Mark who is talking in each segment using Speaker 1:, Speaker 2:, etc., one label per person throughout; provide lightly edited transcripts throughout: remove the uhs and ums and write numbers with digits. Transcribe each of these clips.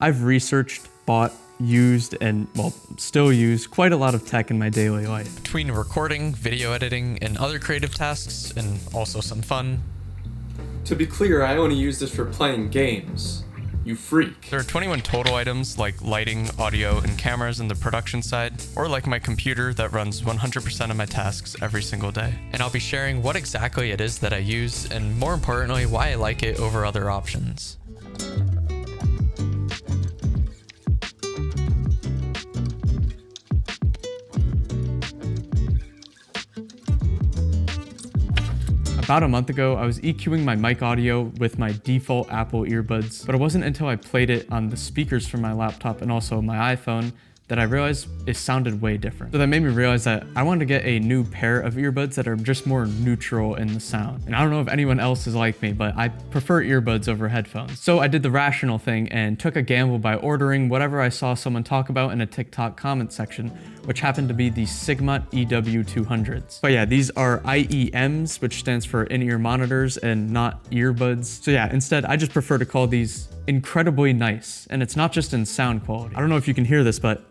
Speaker 1: I've researched, bought, used, and well, still use quite a lot of tech in my daily life.
Speaker 2: Between recording, video editing, and other creative tasks, and also some fun.
Speaker 3: To be clear, I only use this for playing games. You freak.
Speaker 2: There are 21 total items like lighting, audio, and cameras in the production side, or like my computer that runs 100% of my tasks every single day. And I'll be sharing what exactly it is that I use, and more importantly, why I like it over other options.
Speaker 1: About a month ago, I was EQing my mic audio with my default Apple earbuds, but it wasn't until I played it on the speakers from my laptop and also my iPhone that I realized it sounded way different. So that made me realize that I wanted to get a new pair of earbuds that are just more neutral in the sound. And I don't know if anyone else is like me, but I prefer earbuds over headphones. So I did the rational thing and took a gamble by ordering whatever I saw someone talk about in a TikTok comment section, which happened to be the Sigma EW200s. But yeah, these are IEMs, which stands for in-ear monitors and not earbuds. So yeah, instead, I just prefer to call these incredibly nice. And it's not just in sound quality. I don't know if you can hear this, but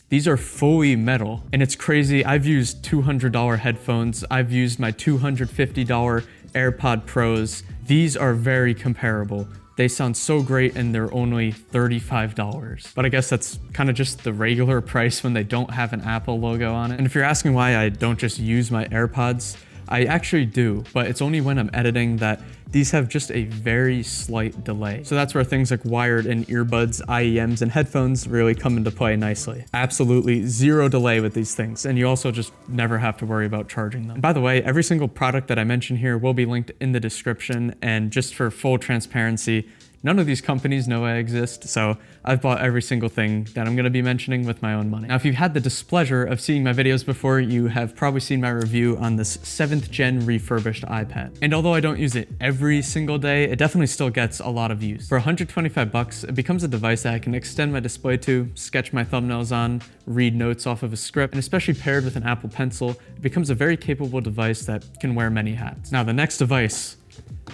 Speaker 1: these are fully metal, and it's crazy. I've used $200 headphones. I've used my $250 AirPod Pros. These are very comparable. They sound so great, and they're only $35. But I guess that's kind of just the regular price when they don't have an Apple logo on it. And if you're asking why I don't just use my AirPods, I actually do, but it's only when I'm editing that these have just a very slight delay. So that's where things like wired and earbuds, IEMs, and headphones really come into play nicely. Absolutely zero delay with these things, and you also just never have to worry about charging them. And by the way, every single product that I mention here will be linked in the description, and just for full transparency, none of these companies know I exist, so I've bought every single thing that I'm gonna be mentioning with my own money. Now, if you've had the displeasure of seeing my videos before, you have probably seen my review on this 7th gen refurbished iPad. And although I don't use it every single day, it definitely still gets a lot of use. For 125 bucks, it becomes a device that I can extend my display to, sketch my thumbnails on, read notes off of a script, and especially paired with an Apple Pencil, it becomes a very capable device that can wear many hats. Now, the next device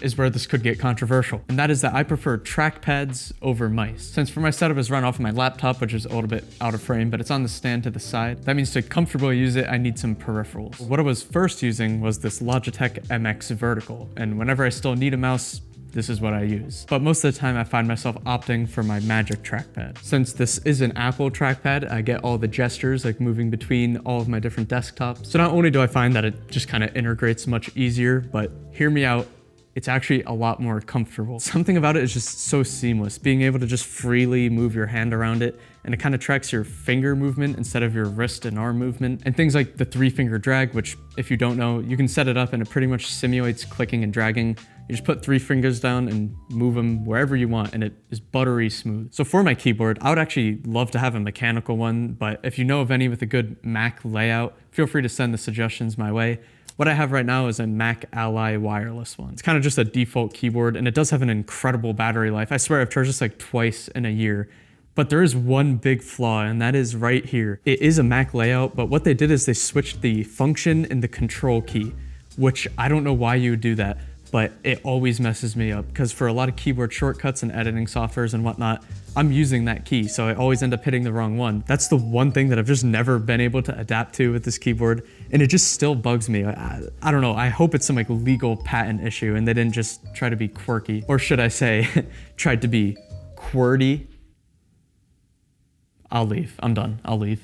Speaker 1: is where this could get controversial, and that is that I prefer trackpads over mice. Since for my setup is run off of my laptop, which is a little bit out of frame, but it's on the stand to the side, that means to comfortably use it, I need some peripherals. What I was first using was this Logitech MX Vertical, and whenever I still need a mouse, this is what I use. But most of the time I find myself opting for my Magic trackpad. Since this is an Apple trackpad, I get all the gestures like moving between all of my different desktops. So not only do I find that it just kind of integrates much easier, but hear me out, it's actually a lot more comfortable. Something about it is just so seamless, being able to just freely move your hand around it, and it kind of tracks your finger movement instead of your wrist and arm movement. And things like the 3-finger drag, which if you don't know, you can set it up and it pretty much simulates clicking and dragging. You just put 3 fingers down and move them wherever you want, and it is buttery smooth. So for my keyboard, I would actually love to have a mechanical one, but if you know of any with a good Mac layout, feel free to send the suggestions my way. What I have right now is a Mac Ally wireless one. It's kind of just a default keyboard, and it does have an incredible battery life. I swear I've charged this like twice in a year. But there is one big flaw, and that is right here. It is a Mac layout, but what they did is they switched the function and the control key, which I don't know why you would do that, but it always messes me up, because for a lot of keyboard shortcuts and editing softwares and whatnot, I'm using that key, so I always end up hitting the wrong one. That's the one thing that I've just never been able to adapt to with this keyboard, and it just still bugs me. I don't know, I hope it's some like legal patent issue and they didn't just try to be quirky, or should I say, tried to be QWERTY. I'll leave, I'm done, I'll leave.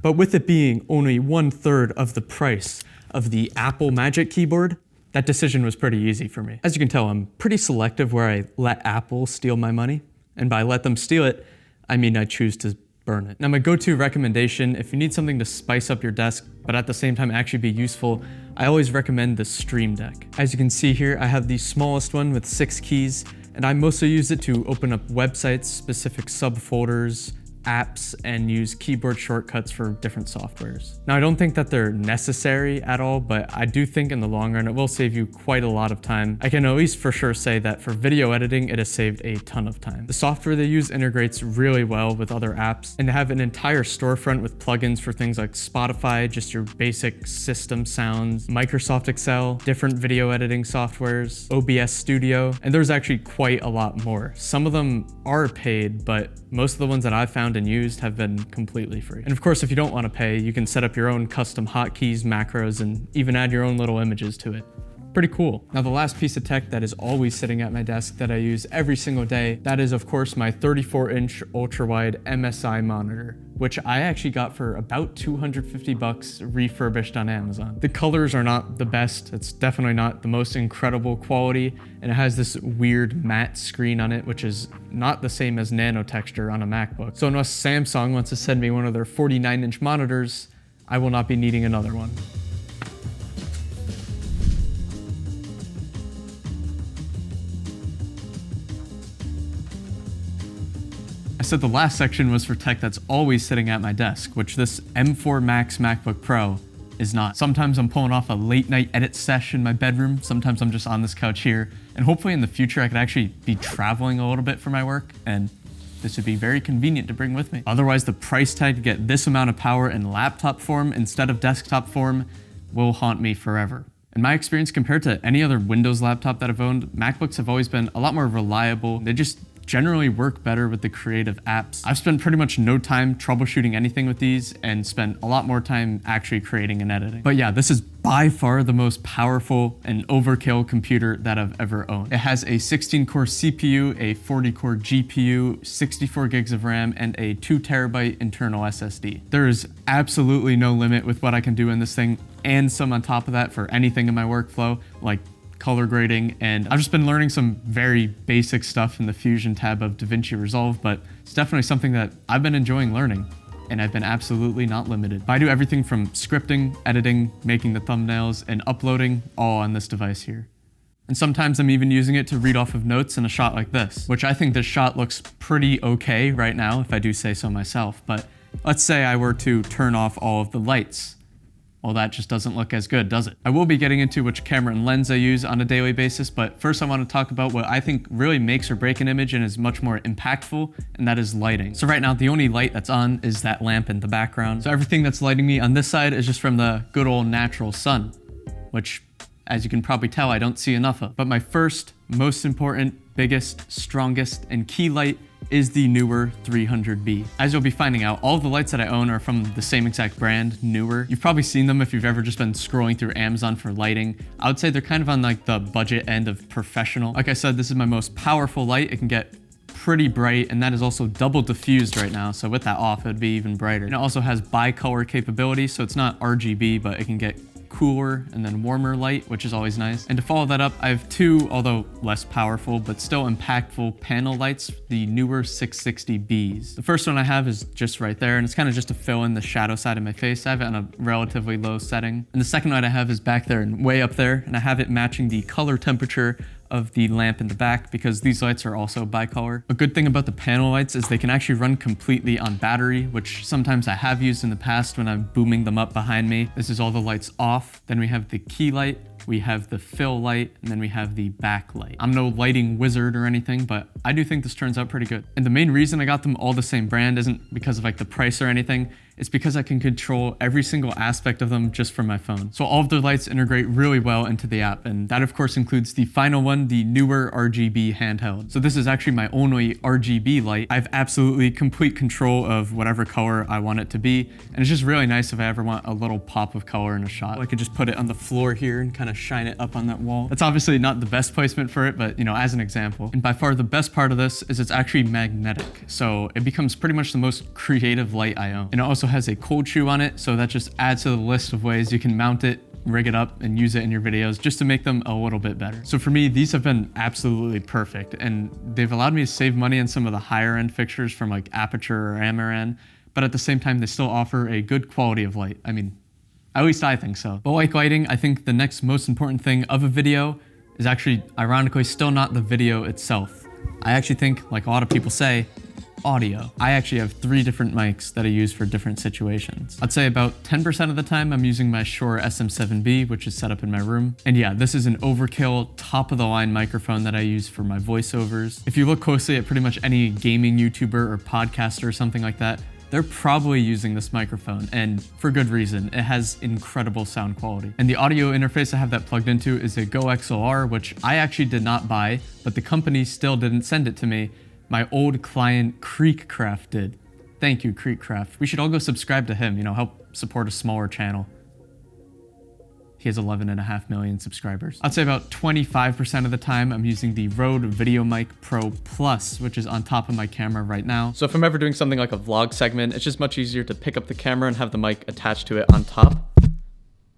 Speaker 1: But with it being only 1/3 of the price of the Apple Magic Keyboard, that decision was pretty easy for me. As you can tell, I'm pretty selective where I let Apple steal my money. And by let them steal it, I mean I choose to burn it. Now my go-to recommendation, if you need something to spice up your desk, but at the same time actually be useful, I always recommend the Stream Deck. As you can see here, I have the smallest one with 6 keys, and I mostly use it to open up websites, specific subfolders, apps and use keyboard shortcuts for different softwares. Now, I don't think that they're necessary at all, but I do think in the long run, it will save you quite a lot of time. I can at least for sure say that for video editing, it has saved a ton of time. The software they use integrates really well with other apps, and they have an entire storefront with plugins for things like Spotify, just your basic system sounds, Microsoft Excel, different video editing softwares, OBS Studio, and there's actually quite a lot more. Some of them are paid, but most of the ones that I've found and used have been completely free. And of course, if you don't want to pay, you can set up your own custom hotkeys, macros, and even add your own little images to it. Pretty cool. Now, the last piece of tech that is always sitting at my desk that I use every single day, that is of course my 34-inch ultrawide MSI monitor, which I actually got for about 250 bucks refurbished on Amazon. The colors are not the best. It's definitely not the most incredible quality, and it has this weird matte screen on it, which is not the same as nano texture on a MacBook. So unless Samsung wants to send me one of their 49-inch monitors, I will not be needing another one. I said the last section was for tech that's always sitting at my desk, which this M4 Max MacBook Pro is not. Sometimes I'm pulling off a late night edit session in my bedroom. Sometimes I'm just on this couch here. And hopefully in the future, I could actually be traveling a little bit for my work, and this would be very convenient to bring with me. Otherwise, the price tag to get this amount of power in laptop form instead of desktop form will haunt me forever. In my experience, compared to any other Windows laptop that I've owned, MacBooks have always been a lot more reliable. They just generally work better with the creative apps. I've spent pretty much no time troubleshooting anything with these and spent a lot more time actually creating and editing. But yeah, this is by far the most powerful and overkill computer that I've ever owned. It has a 16-core CPU, a 40-core GPU, 64 gigs of RAM, and a 2 terabyte internal SSD. There is absolutely no limit with what I can do in this thing, and some on top of that for anything in my workflow, like color grading, and I've just been learning some very basic stuff in the Fusion tab of DaVinci Resolve, but it's definitely something that I've been enjoying learning, and I've been absolutely not limited. I do everything from scripting, editing, making the thumbnails, and uploading all on this device here. And sometimes I'm even using it to read off of notes in a shot like this, which I think this shot looks pretty okay right now, if I do say so myself, but let's say I were to turn off all of the lights. Well, that just doesn't look as good, does it? I will be getting into which camera and lens I use on a daily basis, but first I want to talk about what I think really makes or breaks an image and is much more impactful, and that is lighting. So right now, the only light that's on is that lamp in the background. So everything that's lighting me on this side is just from the good old natural sun, which, as you can probably tell, I don't see enough of. But my first, most important, biggest, strongest, and key light is the Neewer 300B. As you'll be finding out, all of the lights that I own are from the same exact brand, Neewer. You've probably seen them if you've ever just been scrolling through Amazon for lighting. I would say they're kind of on like the budget end of professional. Like I said, this is my most powerful light. It can get pretty bright, and that is also double diffused right now. So with that off, it would be even brighter. And it also has bicolor capability, so it's not RGB, but it can get cooler and then warmer light, which is always nice. And to follow that up, I have two, although less powerful, but still impactful panel lights, the Neewer 660Bs. The first one I have is just right there, and it's kind of just to fill in the shadow side of my face. I have it on a relatively low setting. And the second light I have is back there and way up there, and I have it matching the color temperature of the lamp in the back because these lights are also bicolor. A good thing about the panel lights is they can actually run completely on battery, which sometimes I have used in the past when I'm booming them up behind me. This is all the lights off. Then we have the key light, we have the fill light, and then we have the backlight. I'm no lighting wizard or anything, but I do think this turns out pretty good. And the main reason I got them all the same brand isn't because of like the price or anything. It's because I can control every single aspect of them just from my phone. So all of their lights integrate really well into the app. And that of course includes the final one, the Neewer RGB handheld. So this is actually my only RGB light. I have absolutely complete control of whatever color I want it to be. And it's just really nice if I ever want a little pop of color in a shot. I could just put it on the floor here and kind of shine it up on that wall. That's obviously not the best placement for it, but you know, as an example. And by far the best part of this is it's actually magnetic. So it becomes pretty much the most creative light I own. And it also has a cold shoe on it, so that just adds to the list of ways you can mount it, rig it up, and use it in your videos just to make them a little bit better. So for me, these have been absolutely perfect, and they've allowed me to save money on some of the higher end fixtures from like Aperture or Amaran, but at the same time, they still offer a good quality of light. I mean, at least I think so. But like lighting, I think the next most important thing of a video is actually, ironically, still not the video itself. I actually think, like a lot of people say, audio. I actually have 3 different mics that I use for different situations. I'd say about 10% of the time I'm using my Shure SM7B, which is set up in my room. And yeah, this is an overkill, top of the line microphone that I use for my voiceovers. If you look closely at pretty much any gaming YouTuber or podcaster or something like that, they're probably using this microphone, and for good reason. It has incredible sound quality. And the audio interface I have that plugged into is a Go XLR, which I actually did not buy, but the company still didn't send it to me. My old client, Creekcraft, did. Thank you, Creekcraft. We should all go subscribe to him, help support a smaller channel. He has 11.5 million subscribers. I'd say about 25% of the time I'm using the Rode VideoMic Pro Plus, which is on top of my camera right now. So if I'm ever doing something like a vlog segment, it's just much easier to pick up the camera and have the mic attached to it on top.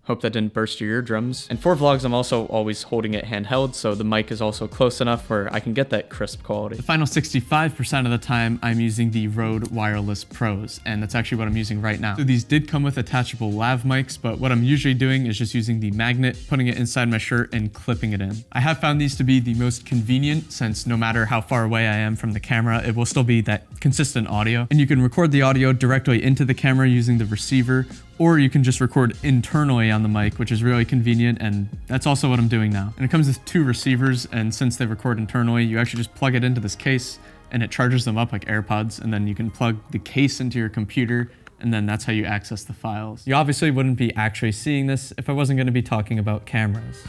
Speaker 1: Hope that didn't burst your eardrums. And for vlogs, I'm also always holding it handheld, so the mic is also close enough where I can get that crisp quality. The final 65% of the time, I'm using the Rode Wireless Pros, and that's actually what I'm using right now. So these did come with attachable lav mics, but what I'm usually doing is just using the magnet, putting it inside my shirt, and clipping it in. I have found these to be the most convenient, since no matter how far away I am from the camera, it will still be that consistent audio. And you can record the audio directly into the camera using the receiver, or you can just record internally on the mic, which is really convenient, and that's also what I'm doing now. And it comes with 2 receivers, and since they record internally, you actually just plug it into this case, and it charges them up like AirPods, and then you can plug the case into your computer, and then that's how you access the files. You obviously wouldn't be actually seeing this if I wasn't going to be talking about cameras.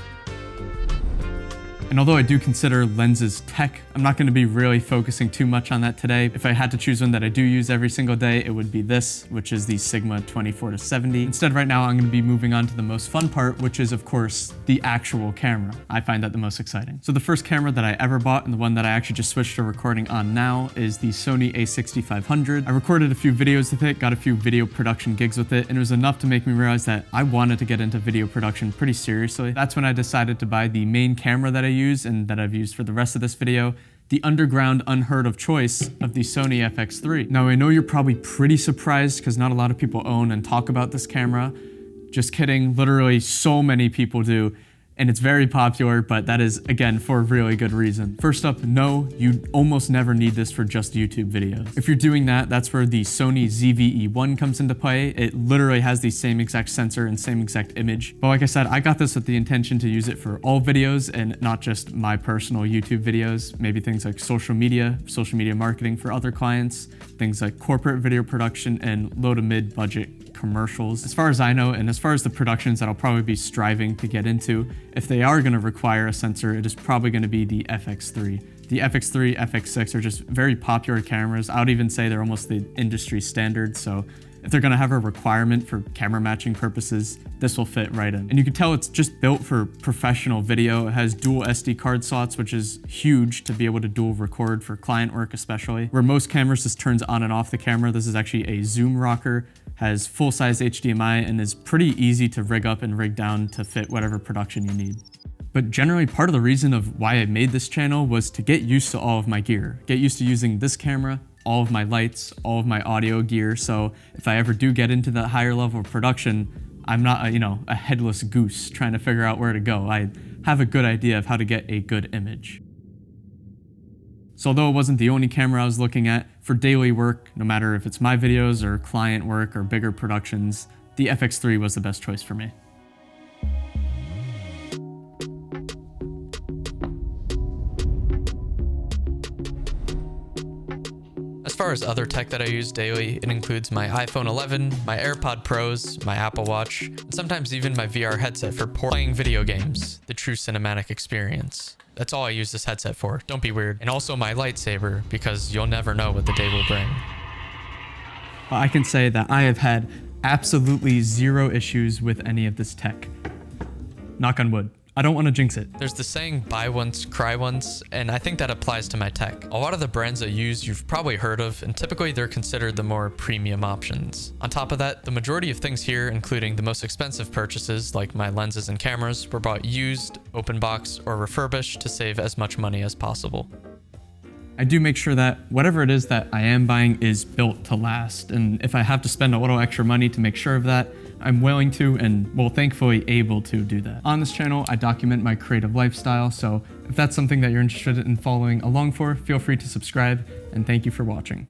Speaker 1: And although I do consider lenses tech, I'm not going to be really focusing too much on that today. If I had to choose one that I do use every single day, it would be this, which is the Sigma 24-70. Instead, right now, I'm going to be moving on to the most fun part, which is, of course, the actual camera. I find that the most exciting. So the first camera that I ever bought, and the one that I actually just switched to recording on now, is the Sony a6500. I recorded a few videos with it, got a few video production gigs with it, and it was enough to make me realize that I wanted to get into video production pretty seriously. That's when I decided to buy the main camera that I use and that I've used for the rest of this video, the underground unheard of choice of the Sony FX3. Now I know you're probably pretty surprised because not a lot of people own and talk about this camera. Just kidding, literally so many people do. And it's very popular, but that is, again, for a really good reason. First up, no, you almost never need this for just YouTube videos. If you're doing that, that's where the Sony ZV-E1 comes into play. It literally has the same exact sensor and same exact image. But like I said, I got this with the intention to use it for all videos and not just my personal YouTube videos. Maybe things like social media marketing for other clients, things like corporate video production, and low to mid budget commercials. As far as I know, and as far as the productions that I'll probably be striving to get into, if they are going to require a sensor, it is probably going to be the FX3. The FX3, FX6 are just very popular cameras. I would even say they're almost the industry standard. So if they're going to have a requirement for camera matching purposes, this will fit right in. And you can tell it's just built for professional video. It has dual SD card slots, which is huge to be able to dual record for client work especially. Where most cameras just turns on and off the camera, this is actually a zoom rocker, has full-size HDMI, and is pretty easy to rig up and rig down to fit whatever production you need. But generally, part of the reason of why I made this channel was to get used to all of my gear. Get used to using this camera, all of my lights, all of my audio gear, so if I ever do get into that higher level of production, I'm not a headless goose trying to figure out where to go. I have a good idea of how to get a good image. So although it wasn't the only camera I was looking at, for daily work, no matter if it's my videos or client work or bigger productions, the FX3 was the best choice for me.
Speaker 2: As far as other tech that I use daily, it includes my iPhone 11, my AirPod Pros, my Apple Watch, and sometimes even my VR headset for playing video games, the true cinematic experience. That's all I use this headset for, don't be weird. And also my lightsaber, because you'll never know what the day will bring.
Speaker 1: Well, I can say that I have had absolutely zero issues with any of this tech. Knock on wood. I don't want to jinx it.
Speaker 2: There's the saying, buy once, cry once, and I think that applies to my tech. A lot of the brands I use you've probably heard of, and typically they're considered the more premium options. On top of that, the majority of things here, including the most expensive purchases like my lenses and cameras, were bought used, open box, or refurbished to save as much money as possible.
Speaker 1: I do make sure that whatever it is that I am buying is built to last, and if I have to spend a little extra money to make sure of that, I'm willing to and, well, thankfully able to do that. On this channel, I document my creative lifestyle, so if that's something that you're interested in following along for, feel free to subscribe, and thank you for watching.